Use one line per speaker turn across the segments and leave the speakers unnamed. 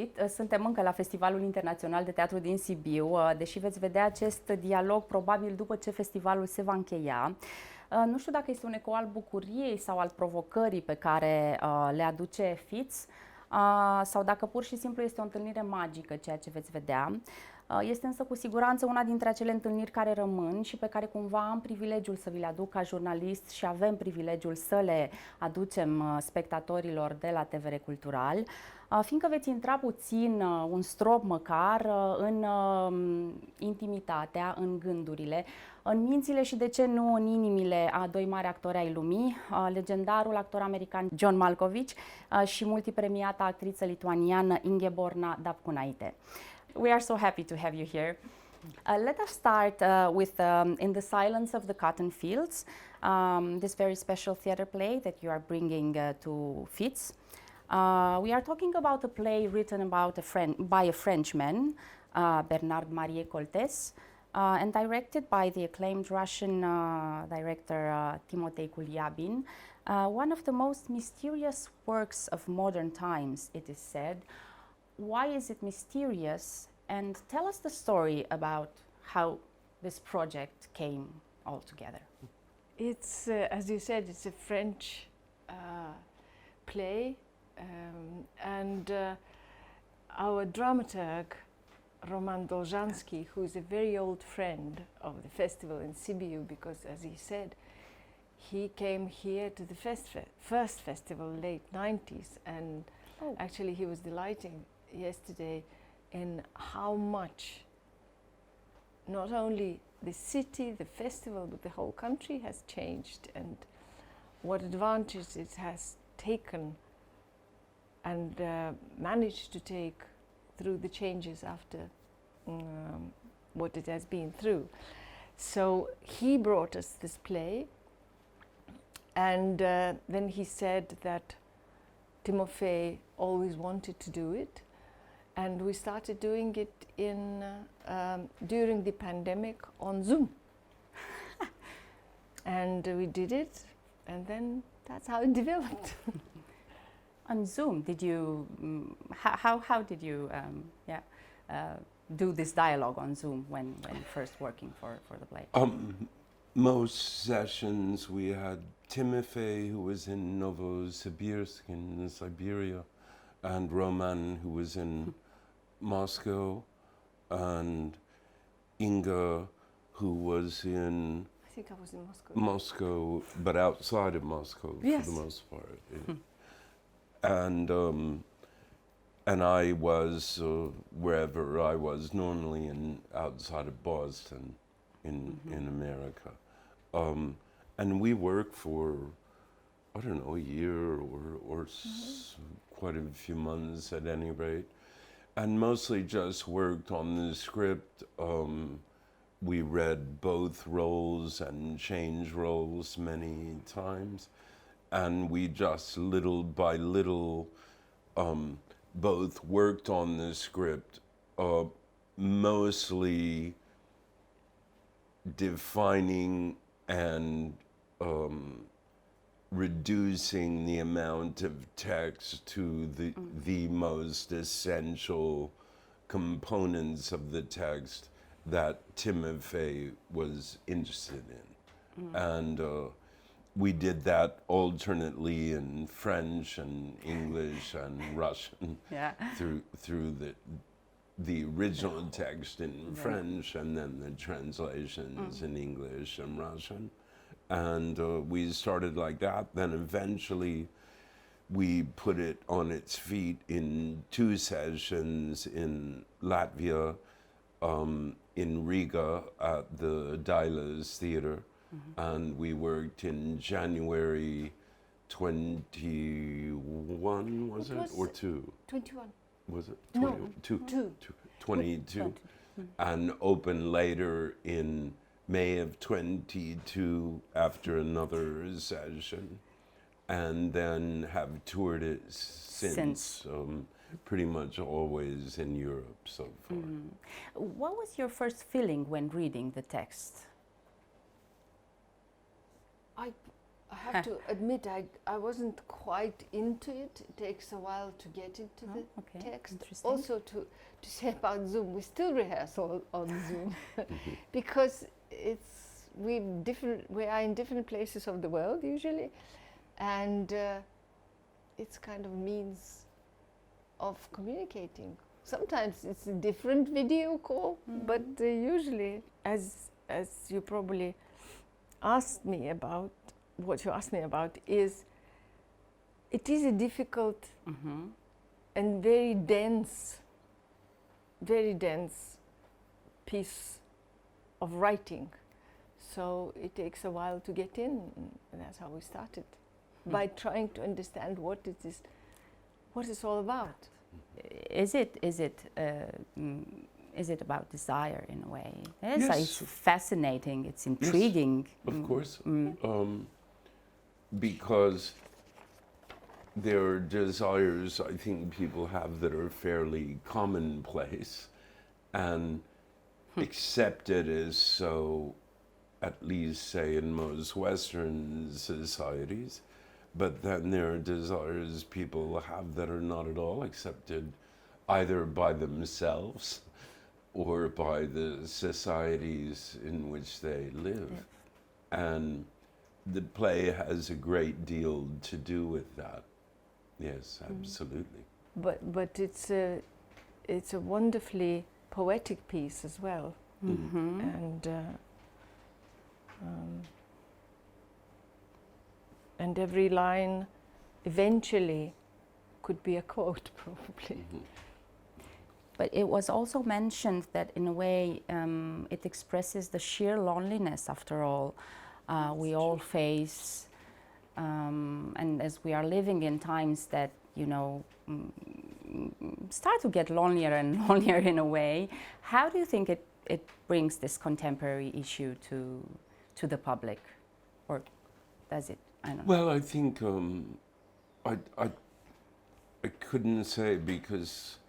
găsit! Suntem încă la Festivalul Internațional de Teatru din Sibiu, deși veți vedea acest dialog probabil după ce festivalul se va încheia. Nu știu dacă este un ecou al bucuriei sau al provocării pe care le aduce Fitz, sau dacă pur și simplu este o întâlnire magică, ceea ce veți vedea. Este însă cu siguranță una dintre acele întâlniri care rămân și pe care cumva am privilegiul să vi le aduc ca jurnalist și avem privilegiul să le aducem spectatorilor de la TVR Cultural, fiindcă veți intra puțin, un strop măcar, în intimitatea, în gândurile, în mințile și, de ce nu, în inimile a doi mari actori ai lumii, legendarul actor american John Malkovich și multipremiata actriță lituaniană Ingeborga Dapkunaite. We are so happy to have you here. Let us start with In the Silence of the Cotton Fields, this very special theater play that you are bringing to Fitz. We are talking about a play written about by a Frenchman, Bernard Marie Coltes, and directed by the acclaimed Russian director Timotei Kuliabin. One of the most mysterious works of modern times, it is said. Why is it mysterious? And tell us the story about how this project came all together.
It's, as you said, it's a French play, and our dramaturg, Roman Dolzhansky, who is a very old friend of the festival in Sibiu, because, as he said, he came here to the first festival, late 90s, and actually he was delighting yesterday in how much not only the city, the festival, but the whole country has changed, and what advantage it has taken and managed to take through the changes after what it has been through. So he brought us this play, and then he said that Timofei always wanted to do it, and we started doing it during the pandemic on Zoom. And we did it, and then that's how it developed.
On Zoom, did you, how did you do this dialogue on Zoom when first working for the play?
Most sessions we had Timofei, who was in Novosibirsk in Siberia, and Roman, who was in Moscow, and Inga, who was in
I think I was in Moscow.
Moscow, but outside of Moscow
Yes.
for the most part. And I was wherever I was, normally outside of Boston, in America. And we worked for, I don't know, a year or quite a few months at any rate, and mostly just worked on the script. We read both roles and changed roles many times, and we just little by little both worked on the script, mostly defining and reducing the amount of text to the most essential components of the text that Timofei was interested in. And we did that alternately in French and English and Russian through the original text in French, and then the translations in English and Russian. And we started like that. Then eventually we put it on its feet in 2 sessions in Latvia, in Riga at the Dailas Theater. And we worked in January 21, was it? Or 2?
21.
Was it?
No,
22. 22. And opened later in May of 22 after another session, and then have toured it since. Pretty much always in Europe so far.
What was your first feeling when reading the text?
I have to admit, I wasn't quite into it. It takes a while to get into the text.
Interesting.
Also to say about Zoom, we still rehearse on Zoom because we are in different places of the world usually, and it's kind of means of communicating. Sometimes it's a different video call, but usually, as you probably asked me about, what you asked me about is, it is a difficult and very dense piece of writing. So it takes a while to get in, and that's how we started, by trying to understand what it's all about.
Is it about desire in a way? Yes,
Yes.
it's fascinating. It's intriguing.
Yes, of course. Because there are desires I think people have that are fairly commonplace and accepted as so, at least say in most Western societies. But then there are desires people have that are not at all accepted either by themselves or by the societies in which they live. And the play has a great deal to do with that. Yes, absolutely.
But it's a wonderfully poetic piece as well. And every line eventually could be a quote, probably.
But it was also mentioned that in a way it expresses the sheer loneliness, after all, we all face, and as we are living in times that, you know, start to get lonelier and lonelier in a way. How do you think it brings this contemporary issue to the public, or does it? I don't know.
Well, I think I couldn't say, because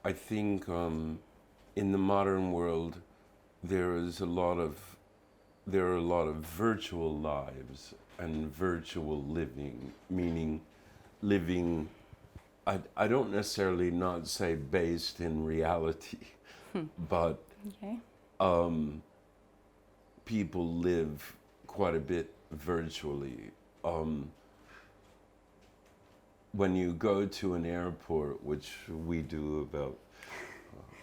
I think in the modern world there are a lot of virtual lives and virtual living, meaning living, I don't necessarily not say based in reality, but people live quite a bit virtually. When you go to an airport, which we do about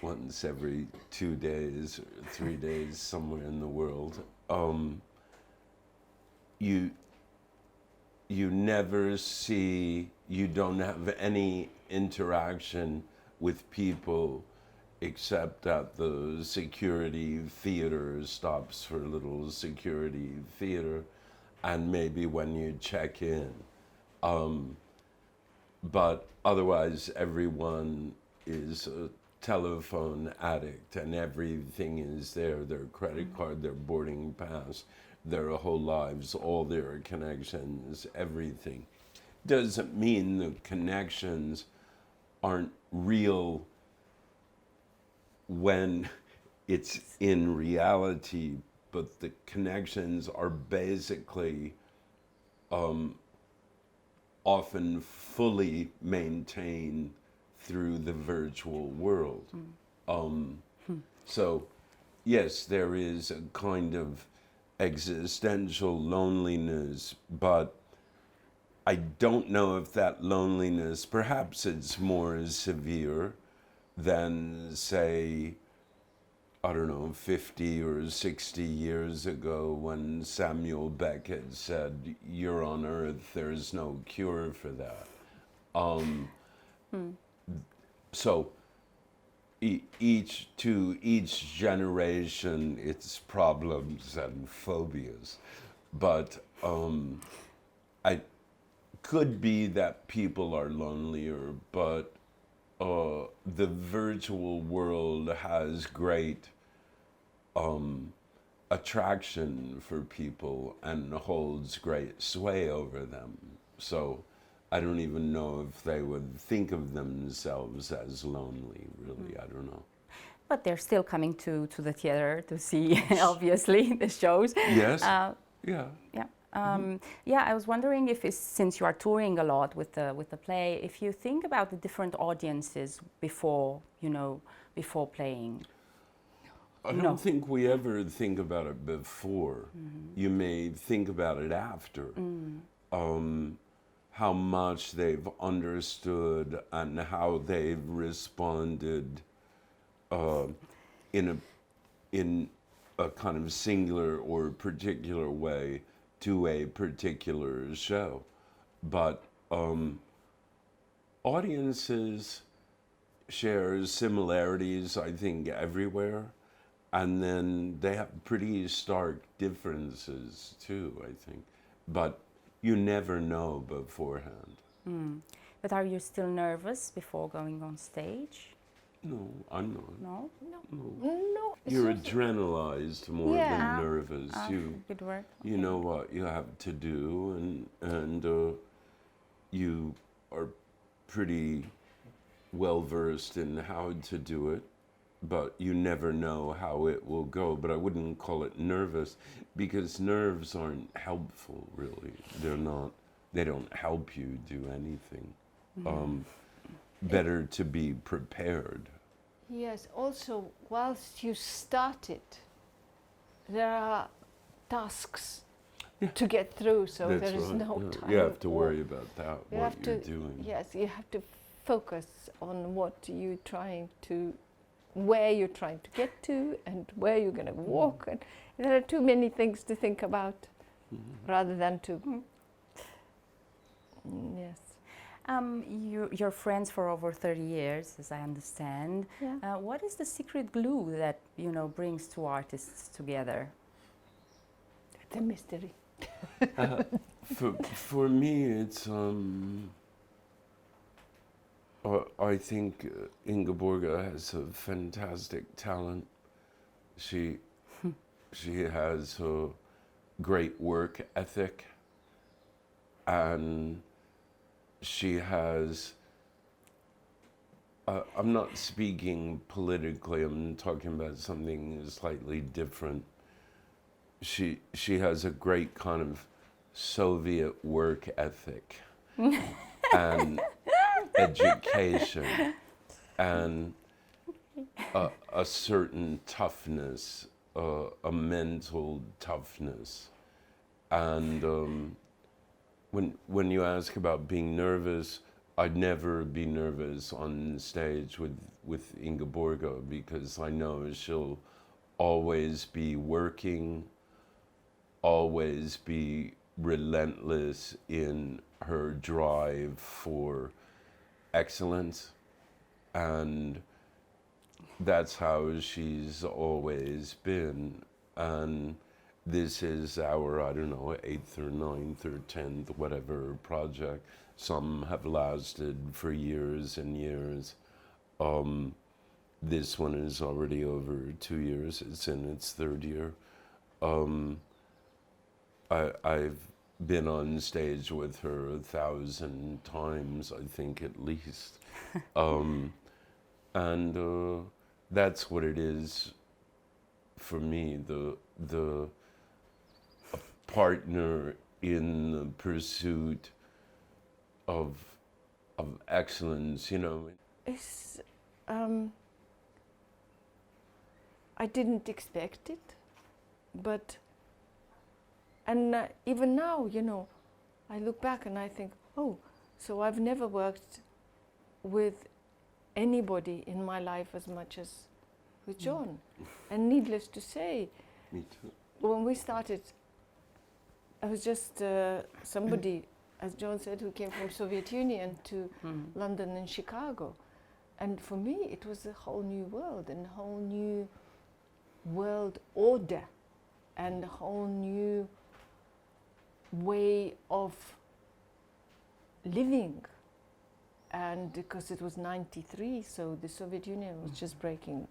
once every 2 days or 3 days somewhere in the world, you never see, you don't have any interaction with people except at the security theater, stops for a little security theater, and maybe when you check in. But otherwise everyone is a telephone addict, and everything is there, their credit card, their boarding pass, their whole lives, all their connections, everything. Doesn't mean the connections aren't real when it's in reality, but the connections are basically often fully maintained through the virtual world. So yes, there is a kind of existential loneliness, but I don't know if that loneliness, perhaps it's more severe than, say, I don't know, 50 or 60 years ago when Samuel Beckett said, "You're on earth, there's no cure for that." So each generation, its problems and phobias. But I could be that people are lonelier, but the virtual world has great attraction for people and holds great sway over them. So I don't even know if they would think of themselves as lonely, really. I don't know.
But they're still coming to the theater to see, obviously, the shows.
Yes.
Yeah. Yeah, I was wondering if, since you are touring a lot with the play, if you think about the different audiences before, before playing.
I don't think we ever think about it before. You may think about it after. How much they've understood and how they've responded in a kind of singular or particular way to a particular show. But audiences share similarities, I think, everywhere. And then they have pretty stark differences too, I think. But you never know beforehand.
But are you still nervous before going on stage?
No, I'm not.
No?
No.
You're adrenalized more
Yeah.
than nervous.
Good word.
You know what you have to do, and you are pretty well versed in how to do it, but you never know how it will go. But I wouldn't call it nervous, because nerves aren't helpful, really. They're not. They don't help you do anything. Better to be prepared.
Yes, also, whilst you start it, there are tasks to get through, so
That's
there is
right,
no
yeah.
time.
You have to
or-
worry about that,
you
what
have
you're
to,
doing.
Yes, you have to focus on what you're trying to, where you're trying to get to, and where you're going to walk. And there are too many things to think about, rather than to. Yes.
You're friends for over 30 years, as I understand.
Yeah.
What is the secret glue that brings two artists together?
It's a mystery.
For me, it's I think Ingeborga has a fantastic talent. She has a great work ethic, and she has. I'm not speaking politically. I'm talking about something slightly different. She has a great kind of Soviet work ethic and education and a certain toughness, a mental toughness. And when you ask about being nervous, I'd never be nervous on stage with Ingeborga, because I know she'll always be working, always be relentless in her drive for excellence, and that's how she's always been. And this is our, I don't know, 8th or 9th or 10th, whatever project. Some have lasted for years and years. This one is already over 2 years. It's in its 3rd year. I've been on stage with her 1,000 times, I think, at least. And that's what it is for me, the a partner in the pursuit of excellence,
It's, I didn't expect it, but, and even now, I look back and I think, oh, so I've never worked with anybody in my life as much as with John. And needless to say,
Me too.
when we started, I was just somebody, as John said, who came from Soviet Union to London and Chicago. And for me, it was a whole new world, and a whole new world order, and a whole new way of living. And because it was 93, so the Soviet Union was just breaking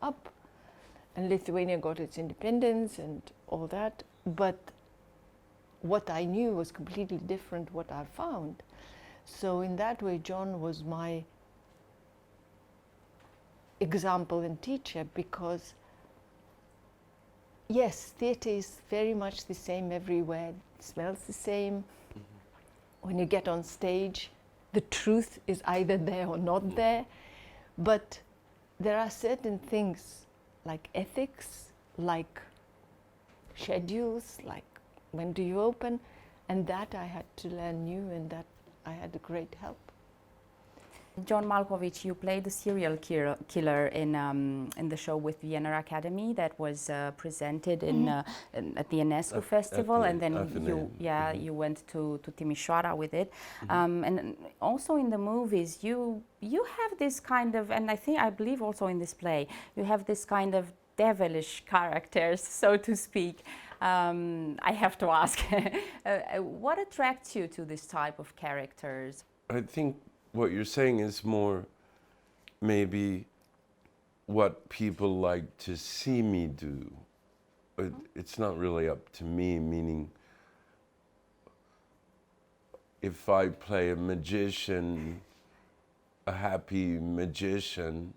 up, and Lithuania got its independence and all that. But what I knew was completely different what I found. So in that way, John was my example and teacher, because yes, theatre is very much the same everywhere. It smells the same. When you get on stage, the truth is either there or not there. But there are certain things like ethics, like schedules, like when do you open, and that I had to learn new, and that I had a great help.
John Malkovich, you played the serial killer in the show with Vienna Academy that was presented at the UNESCO festival, and then you went to Timișoara with it, and also in the movies you have this kind of, and I believe also in this play you have this kind of devilish characters, so to speak. I have to ask, what attracts you to this type of characters?
I think what you're saying is more maybe what people like to see me do. It's not really up to me, meaning if I play a magician, a happy magician,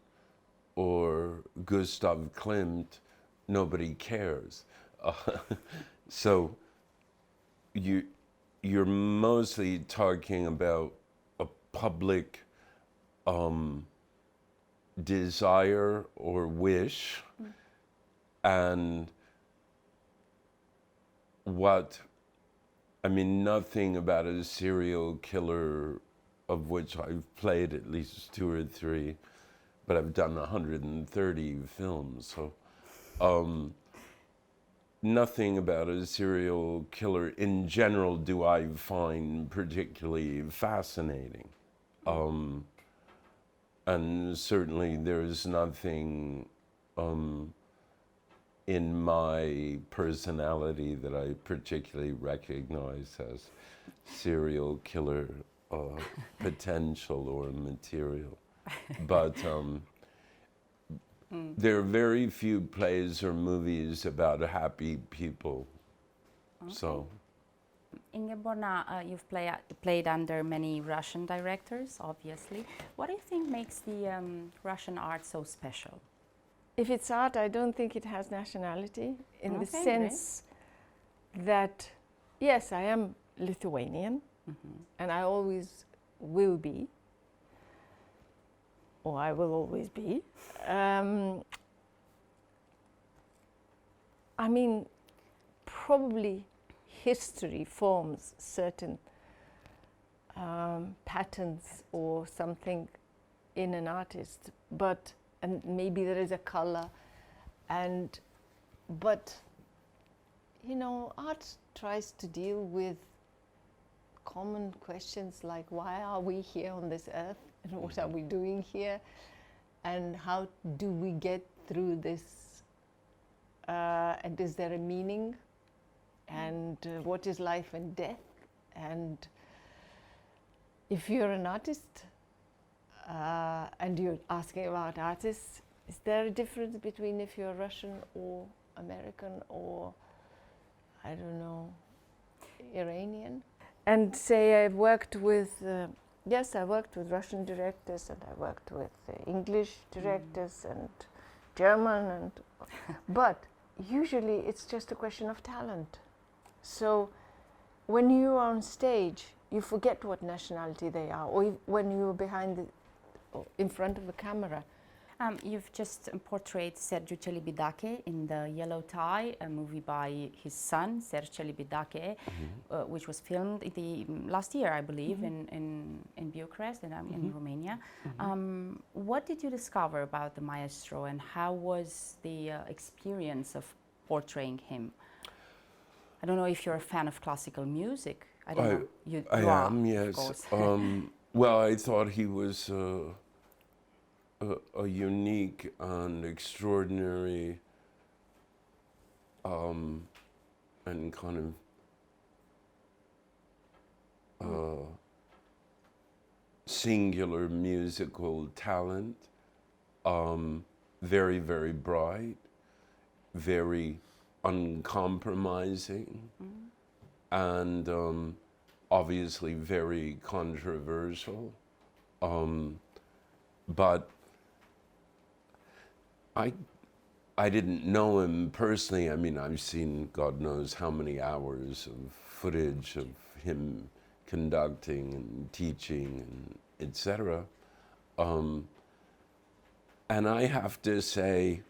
or Gustav Klimt, nobody cares. So you're mostly talking about a public desire or wish, and nothing about a serial killer, of which I've played at least 2 or 3, but I've done 130 films, so nothing about a serial killer in general do I find particularly fascinating. And certainly there's nothing in my personality that I particularly recognize as serial killer potential or material. But there are very few plays or movies about happy people.
Okay.
So,
Ingeborga, you've played under many Russian directors, obviously. What do you think makes the Russian art so special?
If it's art, I don't think it has nationality, in the
Okay,
sense that, yes, I am Lithuanian, and I always will be, or I will always be. Probably history forms certain patterns or something in an artist, and maybe there is a color, but art tries to deal with common questions like, why are we here on this earth, and what are we doing here, and how do we get through this, and is there a meaning, and what is life and death, and if you're an artist and you're asking about artists, is there a difference between if you're Russian or American or, I don't know, Iranian? And say I've worked with, yes, I worked with Russian directors, and I worked with English directors and German, but usually it's just a question of talent. So when you are on stage, you forget what nationality they are, or when you're in front of a camera.
You've just portrayed Sergiu Celibidache in The Yellow Tie, a movie by his son, Sergiu Celibidache, which was filmed last year, I believe, in Bucharest, in Romania. What did you discover about the maestro, and how was the experience of portraying him? I don't know if you're a fan of classical music. I don't know. You
am,
are,
yes.
Of course.
Well, I thought he was a unique and extraordinary and kind of singular musical talent, very, very bright, very uncompromising, and obviously very controversial, but I didn't know him personally. I mean, I've seen God knows how many hours of footage of him conducting and teaching and etc. And I have to say,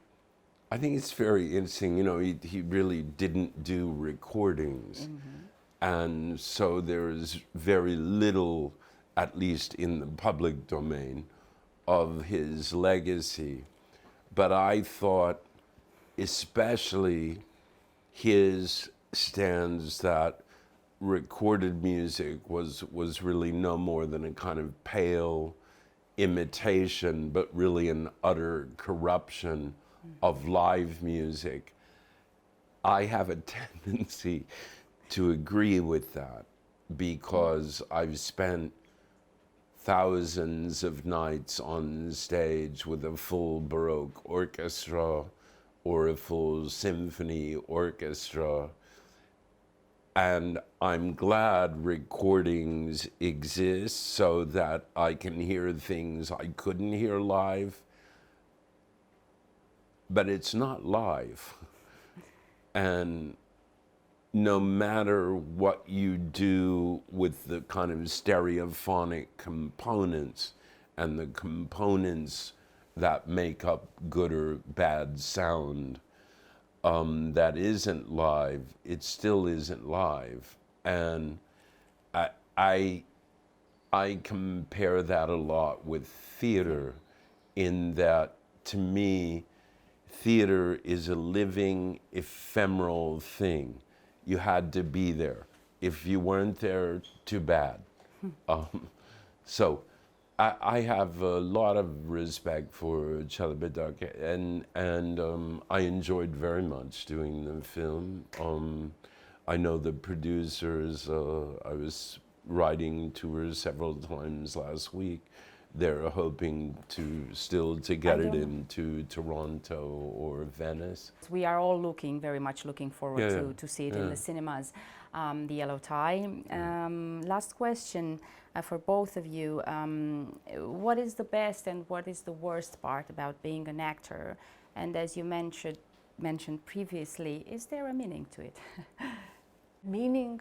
I think it's very interesting. You know, he really didn't do recordings. And so there's very little, at least in the public domain, of his legacy. But I thought especially his stance that recorded music was really no more than a kind of pale imitation, but really an utter corruption of live music. I have a tendency to agree with that because I've spent thousands of nights on stage with a full Baroque orchestra or a full symphony orchestra. And I'm glad recordings exist so that I can hear things I couldn't hear live, but it's not live. And no matter what you do with the kind of stereophonic components and the components that make up good or bad sound, that isn't live, it still isn't live. And I compare that a lot with theater in that, to me, theater is a living, ephemeral thing. You had to be there. If you weren't there, too bad. So I have a lot of respect for celebrul, and I enjoyed very much doing the film. I know the producers. I was riding tours several times last week. They're hoping to get it into Toronto or Venice.
We are all very much looking forward to see it in the cinemas. The Yellow Tie. Last question for both of you. What is the best and what is the worst part about being an actor? And as you mentioned previously, is there a meaning to it?
Meaning?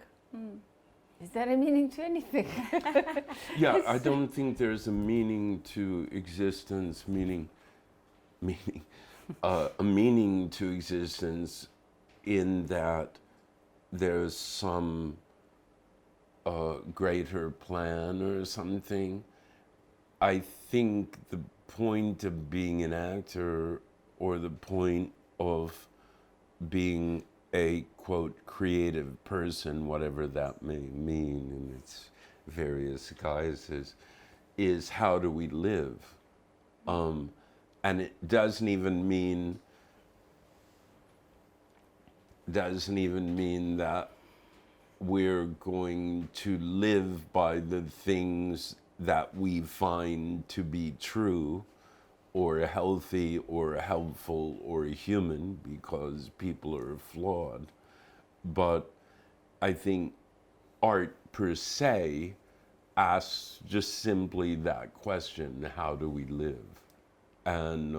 Is there a meaning to anything?
Yeah, I don't think there's a meaning to existence, a meaning to existence in that there's some greater plan or something. I think the point of being an actor, or the point of being a, quote, creative person, whatever that may mean in its various guises, is how do we live? And it doesn't even mean that we're going to live by the things that we find to be true or healthy or helpful or human, because people are flawed. But I think art per se asks just simply that question, how do we live? And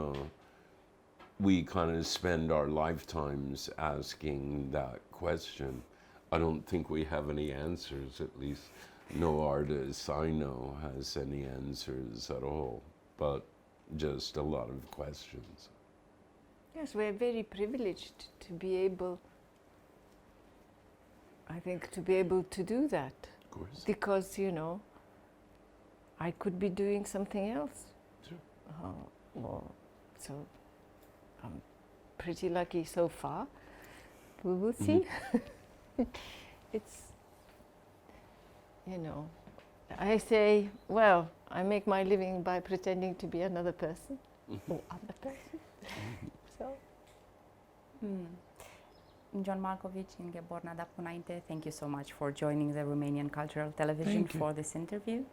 we kind of spend our lifetimes asking that question. I don't think we have any answers, at least no artist I know has any answers at all, but just a lot of questions.
Yes, we're very privileged to be able, I think, to be able to do that.
Of course.
Because, you know, I could be doing something else.
Sure.
So I'm pretty lucky so far. We will see. It's, you know, I say, well, I make my living by pretending to be another person or other person. So.
John Malkovich, Ingeborga Dapkunaite, thank you so much for joining the Romanian Cultural Television for this interview.